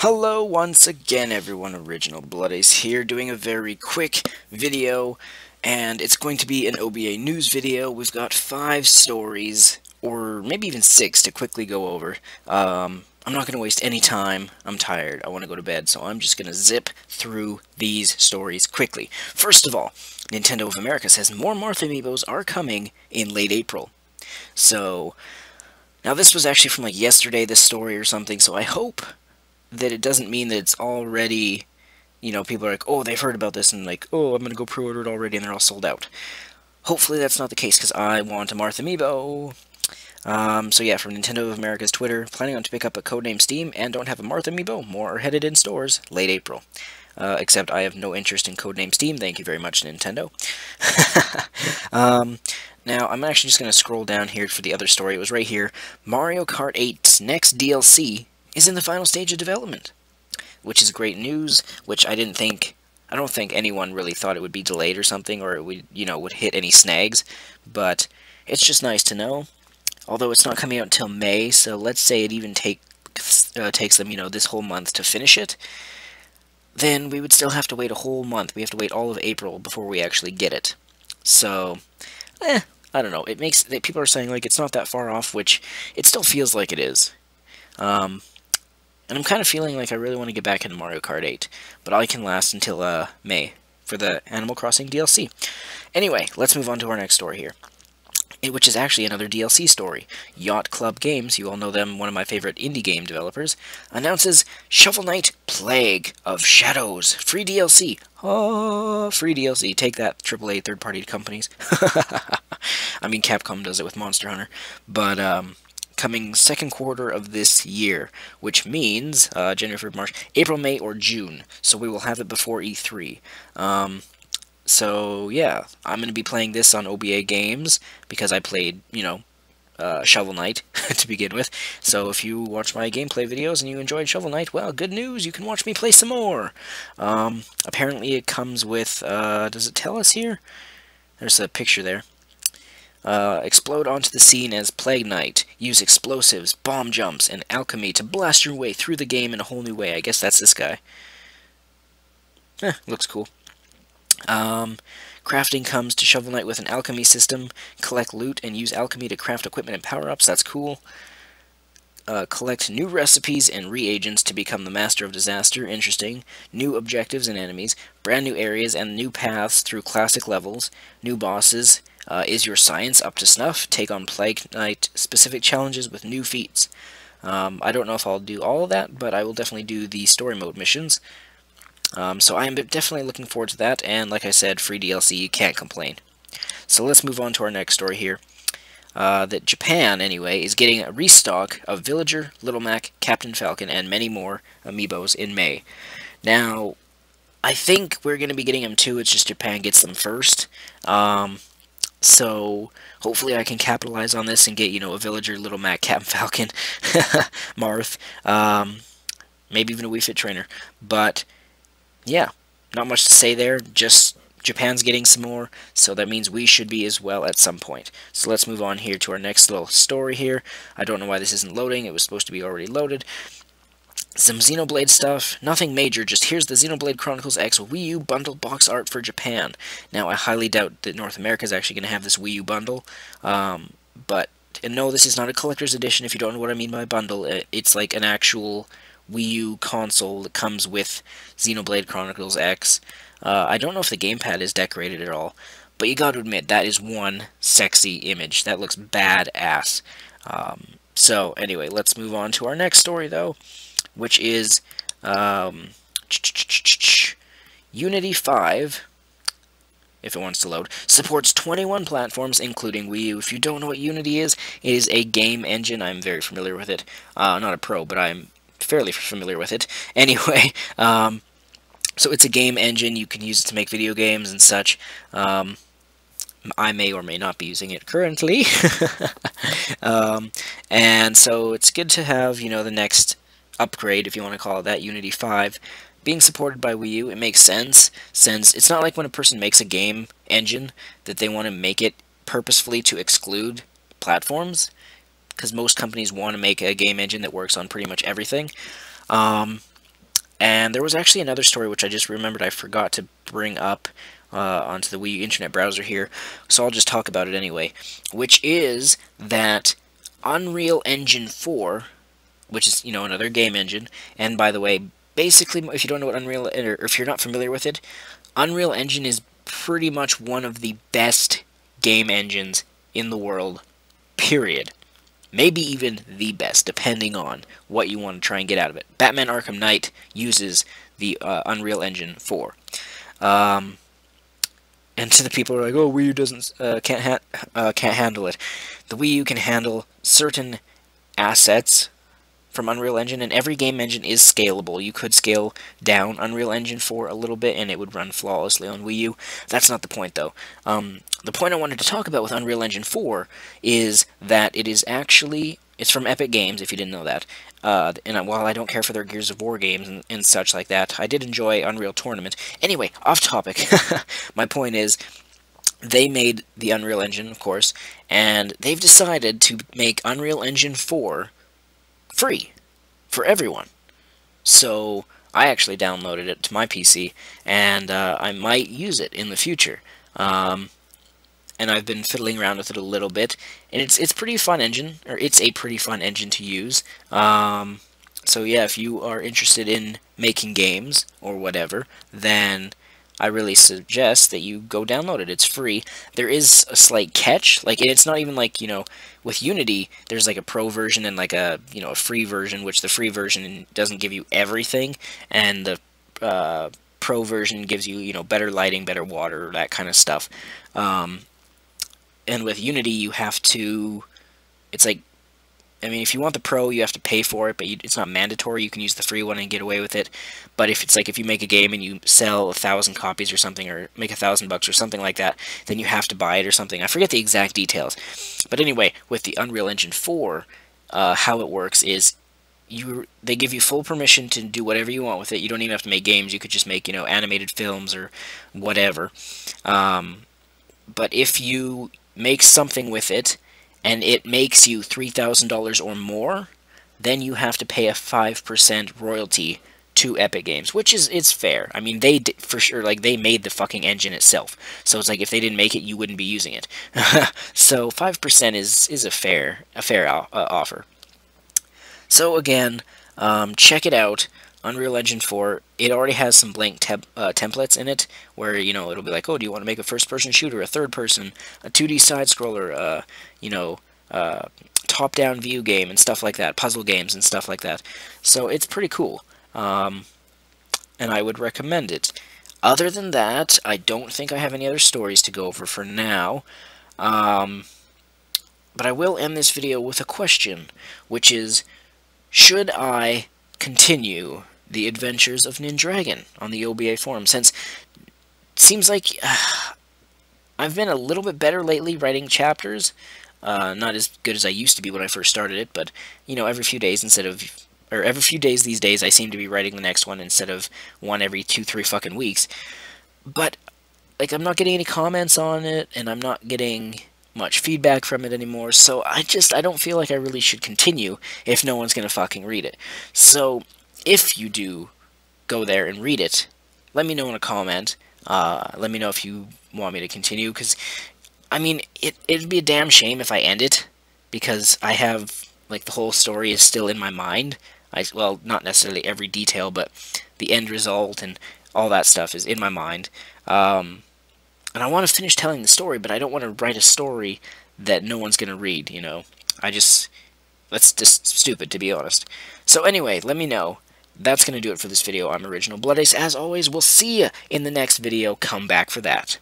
Hello once again everyone, Original Blood Ace here, doing a very quick video, and it's going to be an OBA news video. We've got 5 stories, or maybe even 6 to quickly go over. I'm not going to waste any time. I'm tired. I want to go to bed, so I'm just going to zip through these stories quickly. First of all, Nintendo of America says more Martha Amiibos are coming in late April. So, now this was actually from like yesterday, this story or something, so I hope that it doesn't mean that it's already, people are like, oh, they've heard about this, and like, oh, I'm going to go pre-order it already, and they're all sold out. Hopefully that's not the case, because I want a Martha Amiibo. So yeah, from Nintendo of America's Twitter, planning on to pick up a codename Steam, and don't have a Martha Amiibo. More are headed in stores, late April. Except I have no interest in codename Steam, thank you very much, Nintendo. Now, I'm actually just going to scroll down here for the other story. It was right here. Mario Kart 8's next DLC is in the final stage of development, which is great news, which I don't think anyone really thought it would be delayed or something, or it would, would hit any snags, but it's just nice to know. Although it's not coming out until May, so let's say it even takes them, this whole month to finish it, then we would still have to wait a whole month. We have to wait all of April before we actually get it. So, I don't know. People are saying, like, it's not that far off, which it still feels like it is. And I'm kind of feeling like I really want to get back into Mario Kart 8, but I can last until May for the Animal Crossing DLC. Anyway, let's move on to our next story here, which is actually another DLC story. Yacht Club Games, you all know them, one of my favorite indie game developers, announces Shovel Knight Plague of Shadows, free DLC. Oh, free DLC. Take that, AAA third-party companies. I mean, Capcom does it with Monster Hunter, but coming second quarter of this year, which means January, February, March, April, May, or June. So we will have it before E3. So yeah, I'm going to be playing this on OBA games because I played, Shovel Knight to begin with. So if you watch my gameplay videos and you enjoyed Shovel Knight, well, good news, you can watch me play some more. Apparently it comes with, does it tell us here? There's a picture there. Explode onto the scene as Plague Knight. Use explosives, bomb jumps, and alchemy to blast your way through the game in a whole new way. I guess that's this guy. Looks cool. Crafting comes to Shovel Knight with an alchemy system. Collect loot and use alchemy to craft equipment and power-ups. That's cool. Collect new recipes and reagents to become the Master of Disaster. Interesting. New objectives and enemies. Brand new areas and new paths through classic levels. New bosses. Is your science up to snuff? Take on Plague Knight specific challenges with new feats. I don't know if I'll do all of that, but I will definitely do the story mode missions. So I am definitely looking forward to that, and like I said, free DLC, you can't complain. So let's move on to our next story here. That Japan, anyway, is getting a restock of Villager, Little Mac, Captain Falcon, and many more amiibos in May. Now, I think we're going to be getting them too, it's just Japan gets them first. So hopefully I can capitalize on this and get, a Villager, Little Mac, Captain Falcon, Marth, maybe even a Wii Fit Trainer. But yeah, not much to say there, just Japan's getting some more, so that means we should be as well at some point. So let's move on here to our next little story here. I don't know why this isn't loading, it was supposed to be already loaded. Some Xenoblade stuff, nothing major, just here's the Xenoblade Chronicles X Wii U bundle box art for Japan. Now, I highly doubt that North America is actually going to have this Wii U bundle, but no, this is not a collector's edition if you don't know what I mean by bundle. It's like an actual Wii U console that comes with Xenoblade Chronicles X. I don't know if the gamepad is decorated at all, but you gotta admit, that is one sexy image. That looks badass. So, anyway, let's move on to our next story, though, which is Unity 5, if it wants to load, supports 21 platforms, including Wii U. If you don't know what Unity is, it is a game engine. I'm very familiar with it. Not a pro, but I'm fairly familiar with it. Anyway, so it's a game engine. You can use it to make video games and such. I may or may not be using it currently. And so it's good to have, the next upgrade, if you want to call it that, Unity 5, being supported by Wii U. It makes sense, since it's not like when a person makes a game engine that they want to make it purposefully to exclude platforms, because most companies want to make a game engine that works on pretty much everything. And there was actually another story which I just remembered I forgot to bring up onto the Wii U internet browser here, so I'll just talk about it anyway, which is that Unreal Engine 4, which is, another game engine, and by the way, basically, if you don't know what Unreal, or if you're not familiar with it, Unreal Engine is pretty much one of the best game engines in the world, period. Maybe even the best, depending on what you want to try and get out of it. Batman Arkham Knight uses the Unreal Engine 4. And to the people who are like, oh, Wii U doesn't can't handle it. The Wii U can handle certain assets from Unreal Engine, and every game engine is scalable. You could scale down Unreal Engine 4 a little bit, and it would run flawlessly on Wii U. That's not the point, though. The point I wanted to talk about with Unreal Engine 4 is that it is actually, it's from Epic Games, if you didn't know that. And while I don't care for their Gears of War games and such like that, I did enjoy Unreal Tournament. Anyway, off topic. My point is, they made the Unreal Engine, of course, and they've decided to make Unreal Engine 4 free for everyone. So I actually downloaded it to my PC, and I might use it in the future. And I've been fiddling around with it a little bit, and it's pretty fun engine, or it's a pretty fun engine to use. So yeah, if you are interested in making games or whatever, then I really suggest that you go download it. It's free. There is a slight catch. Like, it's not even like, with Unity, there's like a pro version and like a, a free version, which the free version doesn't give you everything, and the pro version gives you, better lighting, better water, that kind of stuff. And with Unity, you have to, it's like, I mean, if you want the Pro, you have to pay for it, but it's not mandatory. You can use the free one and get away with it. But if it's like, if you make a game and you sell 1,000 copies or something, or make $1,000 or something like that, then you have to buy it or something. I forget the exact details. But anyway, with the Unreal Engine 4, how it works is, they give you full permission to do whatever you want with it. You don't even have to make games. You could just make, animated films or whatever. But if you make something with it, and it makes you $3,000 or more, then you have to pay a 5% royalty to Epic Games, which it's fair. I mean, they for sure, like, they made the fucking engine itself, so it's like if they didn't make it, you wouldn't be using it. So 5% is a fair offer. So again, check it out. Unreal Engine 4, it already has some blank templates in it, where, it'll be like, oh, do you want to make a first-person shooter, a third-person, a 2D side-scroller, top-down view game, and stuff like that, puzzle games and stuff like that. So it's pretty cool, and I would recommend it. Other than that, I don't think I have any other stories to go over for now, but I will end this video with a question, which is, should I continue the Adventures of Nin-Dragon on the OBA forum, since it seems like I've been a little bit better lately writing chapters. Not as good as I used to be when I first started it, but, every few days every few days these days I seem to be writing the next one instead of one every 2-3 fucking weeks. But, like, I'm not getting any comments on it, and I'm not getting much feedback from it anymore, so I don't feel like I really should continue if no one's gonna fucking read it. So, if you do go there and read it, let me know in a comment. Let me know if you want me to continue, because, I mean, it'd be a damn shame if I end it, because I have, like, the whole story is still in my mind. Well, not necessarily every detail, but the end result and all that stuff is in my mind. And I want to finish telling the story, but I don't want to write a story that no one's going to read, That's just stupid, to be honest. So anyway, let me know. That's going to do it for this video. I'm Original Blood Ace. As always, we'll see you in the next video. Come back for that.